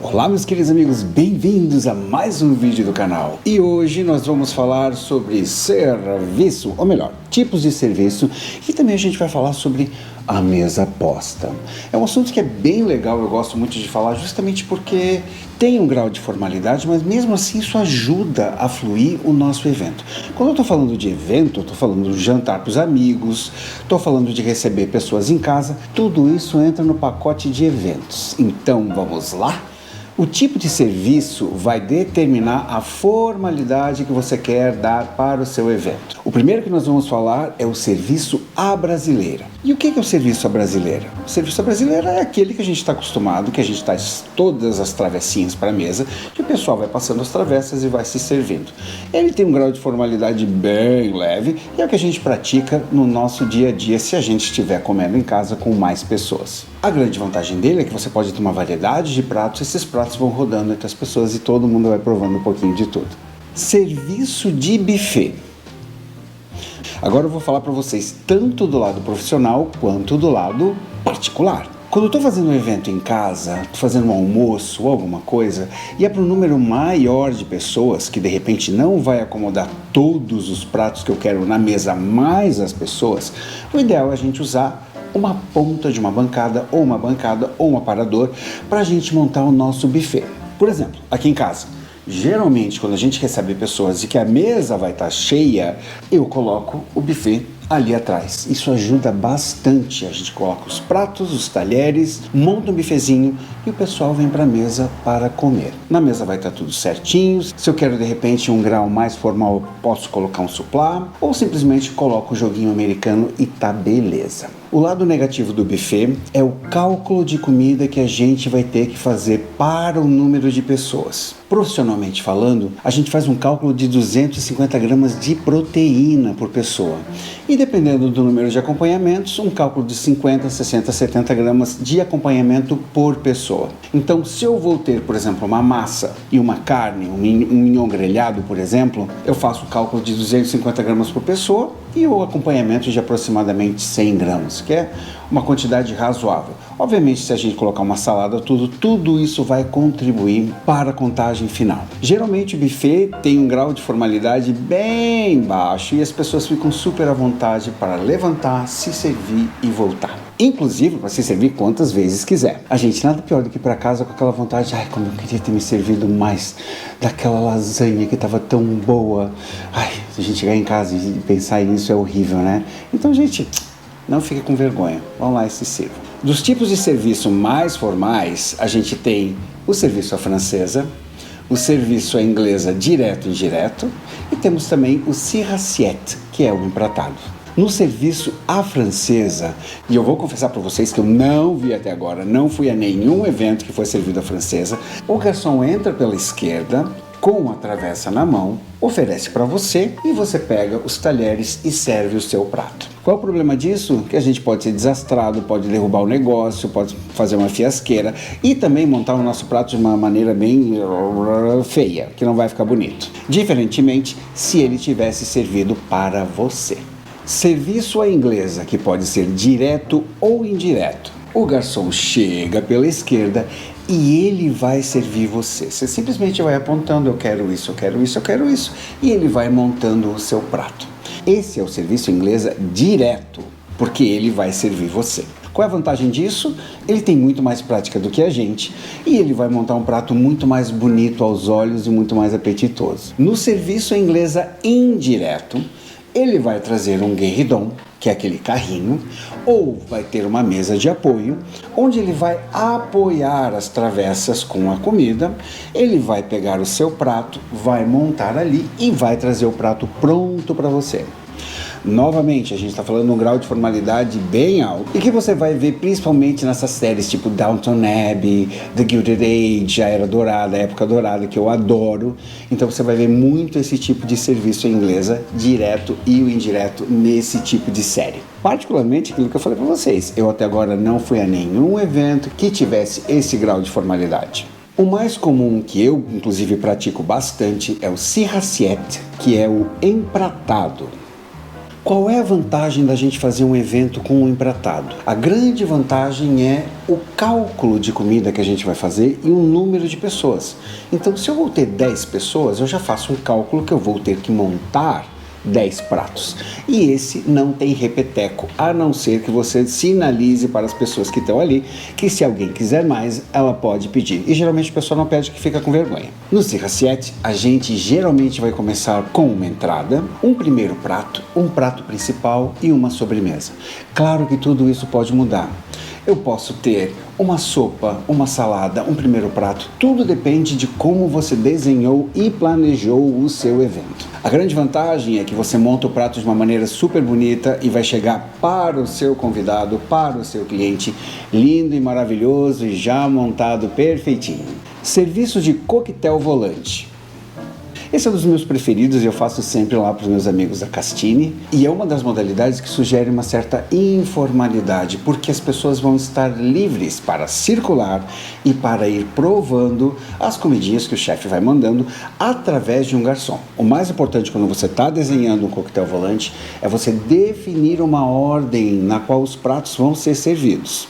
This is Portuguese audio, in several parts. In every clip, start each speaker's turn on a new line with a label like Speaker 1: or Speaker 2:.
Speaker 1: Olá meus queridos amigos, bem-vindos a mais um vídeo do canal. E hoje nós vamos falar sobre serviço, ou melhor, tipos de serviço, e também a gente vai falar sobre a mesa posta. É um assunto que é bem legal, eu gosto muito de falar justamente porque tem um grau de formalidade, mas mesmo assim isso ajuda a fluir o nosso evento. Quando eu estou falando de evento, eu estou falando de jantar para os amigos, estou falando de receber pessoas em casa, tudo isso entra no pacote de eventos. Então vamos lá? O tipo de serviço vai determinar a formalidade que você quer dar para o seu evento. O primeiro que nós vamos falar é o serviço à brasileira. E o que é o serviço à brasileira? O serviço à brasileira é aquele que a gente está acostumado, que a gente traz todas as travessinhas para a mesa, que o pessoal vai passando as travessas e vai se servindo. Ele tem um grau de formalidade bem leve e é o que a gente pratica no nosso dia a dia se a gente estiver comendo em casa com mais pessoas. A grande vantagem dele é que você pode ter uma variedade de pratos, esses pratos vão rodando entre as pessoas e todo mundo vai provando um pouquinho de tudo. Serviço de buffet. Agora eu vou falar para vocês tanto do lado profissional quanto do lado particular. Quando eu estou fazendo um evento em casa, estou fazendo um almoço ou alguma coisa, e é para um número maior de pessoas, que de repente não vai acomodar todos os pratos que eu quero na mesa, mais as pessoas, o ideal é a gente usar uma ponta de uma bancada ou um aparador para a gente montar o nosso buffet. Por exemplo, aqui em casa, geralmente quando a gente recebe pessoas e que a mesa vai estar cheia, eu coloco o buffet ali atrás. Isso ajuda bastante. A gente coloca os pratos, os talheres, monta um bifezinho e o pessoal vem para a mesa para comer. Na mesa vai estar tudo certinho. Se eu quero de repente um grau mais formal, eu posso colocar um suplá ou simplesmente coloco o joguinho americano e tá beleza. O lado negativo do buffet é o cálculo de comida que a gente vai ter que fazer para o número de pessoas. Profissionalmente falando, a gente faz um cálculo de 250 gramas de proteína por pessoa. E dependendo do número de acompanhamentos, um cálculo de 50, 60, 70 gramas de acompanhamento por pessoa. Então, se eu vou ter, por exemplo, uma massa e uma carne, um mignon grelhado, por exemplo, eu faço o cálculo de 250 gramas por pessoa e o acompanhamento de aproximadamente 100 gramas, que é uma quantidade razoável. Obviamente, se a gente colocar uma salada, tudo isso vai contribuir para a contagem final. Geralmente o buffet tem um grau de formalidade bem baixo e as pessoas ficam super à vontade para levantar, se servir e voltar. Inclusive para se servir quantas vezes quiser. A gente nada pior do que ir para casa com aquela vontade, ai, como eu queria ter me servido mais daquela lasanha que estava tão boa. Ai, se a gente chegar em casa e pensar nisso é horrível, né? Então, gente, não fique com vergonha. Vamos lá e se sirva. Dos tipos de serviço mais formais, a gente tem o serviço à francesa, o serviço à inglesa direto e indireto, e temos também o sirop assiette, que é o empratado. No serviço à francesa, e eu vou confessar para vocês que eu não vi até agora, não fui a nenhum evento que foi servido à francesa, o garçom entra pela esquerda, com a travessa na mão, oferece para você e você pega os talheres e serve o seu prato. Qual é o problema disso? Que a gente pode ser desastrado, pode derrubar o negócio, pode fazer uma fiasqueira e também montar o nosso prato de uma maneira bem feia, que não vai ficar bonito. Diferentemente, se ele tivesse servido para você. Serviço à inglesa, que pode ser direto ou indireto. O garçom chega pela esquerda e ele vai servir você. Você simplesmente vai apontando, eu quero isso, eu quero isso, eu quero isso, e ele vai montando o seu prato. Esse é o serviço inglesa direto, porque ele vai servir você. Qual é a vantagem disso? Ele tem muito mais prática do que a gente e ele vai montar um prato muito mais bonito aos olhos e muito mais apetitoso. No serviço inglesa indireto, ele vai trazer um guéridon, que é aquele carrinho, ou vai ter uma mesa de apoio, onde ele vai apoiar as travessas com a comida, ele vai pegar o seu prato, vai montar ali e vai trazer o prato pronto para você. Novamente, a gente está falando de um grau de formalidade bem alto e que você vai ver principalmente nessas séries tipo Downton Abbey, The Gilded Age, a Era Dourada, a Época Dourada, que eu adoro. Então você vai ver muito esse tipo de serviço inglesa, direto e o indireto, nesse tipo de série. Particularmente aquilo que eu falei para vocês, eu até agora não fui a nenhum evento que tivesse esse grau de formalidade. O mais comum que eu, inclusive, pratico bastante é o sirop assiette, que é o empratado. Qual é a vantagem da gente fazer um evento com um empratado? A grande vantagem é o cálculo de comida que a gente vai fazer e o número de pessoas. Então, se eu vou ter 10 pessoas, eu já faço um cálculo que eu vou ter que montar 10 pratos. E esse não tem repeteco, a não ser que você sinalize para as pessoas que estão ali que se alguém quiser mais, ela pode pedir. E geralmente a pessoa não pede, que fica com vergonha. No Sirra 7, a gente geralmente vai começar com uma entrada, um primeiro prato, um prato principal e uma sobremesa. Claro que tudo isso pode mudar. Eu posso ter uma sopa, uma salada, um primeiro prato, tudo depende de como você desenhou e planejou o seu evento. A grande vantagem é que você monta o prato de uma maneira super bonita e vai chegar para o seu convidado, para o seu cliente, lindo e maravilhoso e já montado perfeitinho. Serviço de coquetel volante. Esse é um dos meus preferidos e eu faço sempre lá para os meus amigos da Castine. E é uma das modalidades que sugere uma certa informalidade, porque as pessoas vão estar livres para circular e para ir provando as comidinhas que o chefe vai mandando através de um garçom. O mais importante quando você está desenhando um coquetel volante é você definir uma ordem na qual os pratos vão ser servidos.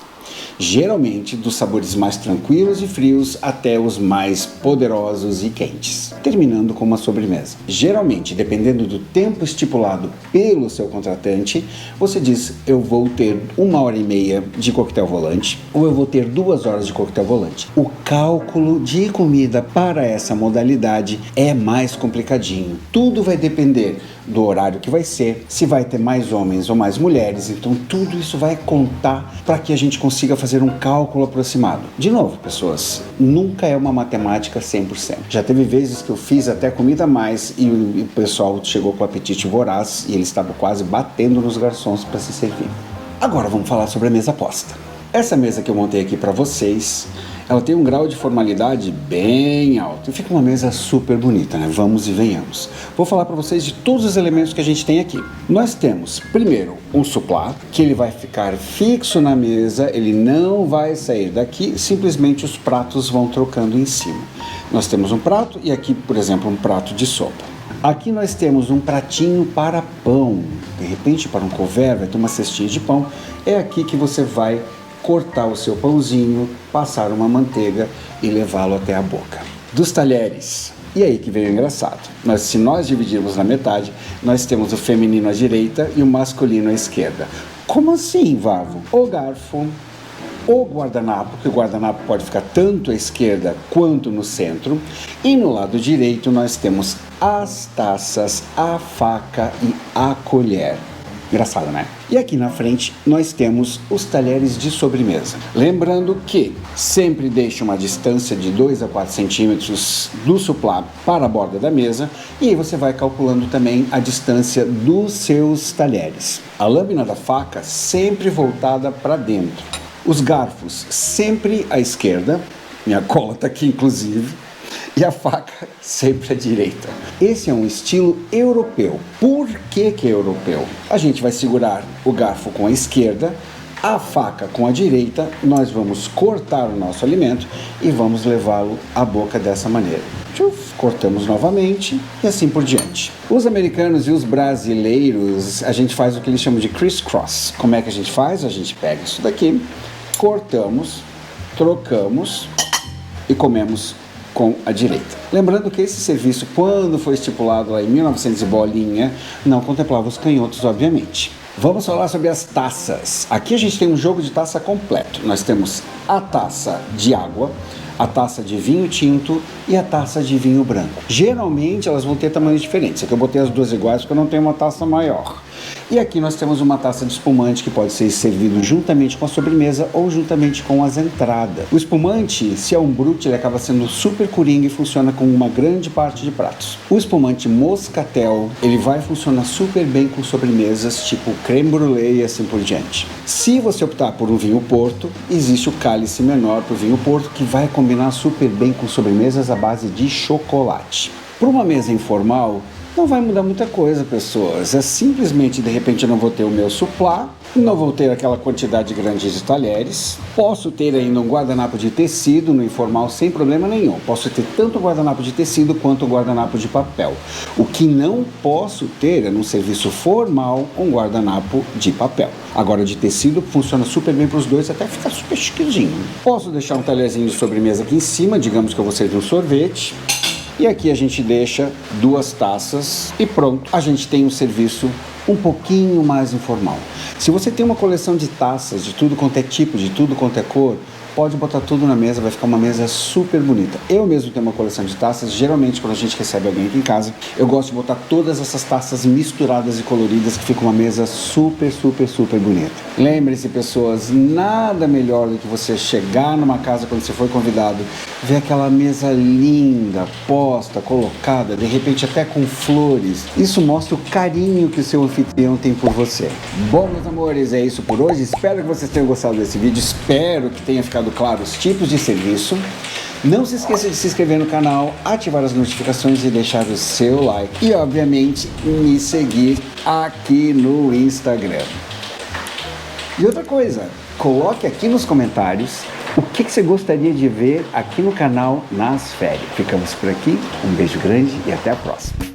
Speaker 1: Geralmente dos sabores mais tranquilos e frios até os mais poderosos e quentes, terminando com uma sobremesa. Geralmente, dependendo do tempo estipulado pelo seu contratante, você diz: eu vou ter 1h30 de coquetel volante ou eu vou ter 2 horas de coquetel volante. O cálculo de comida para essa modalidade é mais complicadinho. Tudo vai depender do horário que vai ser, se vai ter mais homens ou mais mulheres, então tudo isso vai contar para que a gente consiga fazer um cálculo aproximado. De novo, pessoas, nunca é uma matemática 100%. Já teve vezes que eu fiz até comida a mais e o pessoal chegou com apetite voraz e eles estavam quase batendo nos garçons para se servir. Agora vamos falar sobre a mesa posta. Essa mesa que eu montei aqui para vocês, ela tem um grau de formalidade bem alto e fica uma mesa super bonita, né? Vamos e venhamos. Vou falar para vocês de todos os elementos que a gente tem aqui. Nós temos, primeiro, um suplá, que ele vai ficar fixo na mesa, ele não vai sair daqui, simplesmente os pratos vão trocando em cima. Nós temos um prato e aqui, por exemplo, um prato de sopa. Aqui nós temos um pratinho para pão. De repente, para um couvert, vai ter uma cestinha de pão. É aqui que você vai cortar o seu pãozinho, passar uma manteiga e levá-lo até a boca. Dos talheres. E aí que veio o engraçado. Mas se nós dividirmos na metade, nós temos o feminino à direita e o masculino à esquerda. Como assim, Vavo? O garfo, o guardanapo, que o guardanapo pode ficar tanto à esquerda quanto no centro. E no lado direito nós temos as taças, a faca e a colher. Engraçado, né? E aqui na frente nós temos os talheres de sobremesa. Lembrando que sempre deixe uma distância de 2 a 4 centímetros do suplá para a borda da mesa e aí você vai calculando também a distância dos seus talheres. A lâmina da faca sempre voltada para dentro. Os garfos sempre à esquerda, minha cola está aqui inclusive. E a faca sempre à direita. Esse é um estilo europeu. Por que que é europeu? A gente vai segurar o garfo com a esquerda, a faca com a direita, nós vamos cortar o nosso alimento e vamos levá-lo à boca dessa maneira. Cortamos novamente e assim por diante. Os americanos e os brasileiros, a gente faz o que eles chamam de criss-cross. Como é que a gente faz? A gente pega isso daqui, cortamos, trocamos e comemos com a direita. Lembrando que esse serviço, quando foi estipulado lá em 1900 e bolinha, não contemplava os canhotos, obviamente. Vamos falar sobre as taças. Aqui a gente tem um jogo de taça completo. Nós temos a taça de água, a taça de vinho tinto e a taça de vinho branco. Geralmente elas vão ter tamanhos diferentes. Aqui eu botei as duas iguais porque eu não tenho uma taça maior. E aqui nós temos uma taça de espumante que pode ser servido juntamente com a sobremesa ou juntamente com as entradas. O espumante, se é um brute, ele acaba sendo super coringa e funciona com uma grande parte de pratos. O espumante moscatel, ele vai funcionar super bem com sobremesas tipo creme brulee e assim por diante. Se você optar por um vinho porto, existe o cálice menor para o vinho porto que vai combinar super bem com sobremesas à base de chocolate. Para uma mesa informal, Não vai mudar muita coisa, pessoas. É simplesmente, de repente, eu não vou ter o meu suplá, não vou ter aquela quantidade grande de talheres. Posso ter ainda um guardanapo de tecido no informal sem problema nenhum. Posso ter tanto o guardanapo de tecido quanto o guardanapo de papel. O que não posso ter é, num serviço formal, um guardanapo de papel. Agora, de tecido funciona super bem para os dois, até fica super chiquezinho. Posso deixar um talherzinho de sobremesa aqui em cima, digamos que eu vou servir um sorvete. E aqui a gente deixa 2 taças e pronto, a gente tem um serviço um pouquinho mais informal. Se você tem uma coleção de taças de tudo quanto é tipo, de tudo quanto é cor, pode botar tudo na mesa, vai ficar uma mesa super bonita. Eu mesmo tenho uma coleção de taças, geralmente quando a gente recebe alguém aqui em casa, eu gosto de botar todas essas taças misturadas e coloridas, que fica uma mesa super, super, super bonita. Lembre-se, pessoas, nada melhor do que você chegar numa casa quando você foi convidado, ver aquela mesa linda, posta, colocada, de repente até com flores. Isso mostra o carinho que o seu anfitrião tem por você. Bom, meus amores, é isso por hoje. Espero que vocês tenham gostado desse vídeo. Espero que tenha ficado claro os tipos de serviço. Não se esqueça de se inscrever no canal, ativar as notificações e deixar o seu like. E, obviamente, me seguir aqui no Instagram. E outra coisa, coloque aqui nos comentários o que você gostaria de ver aqui no canal nas férias. Ficamos por aqui, um beijo grande e até a próxima.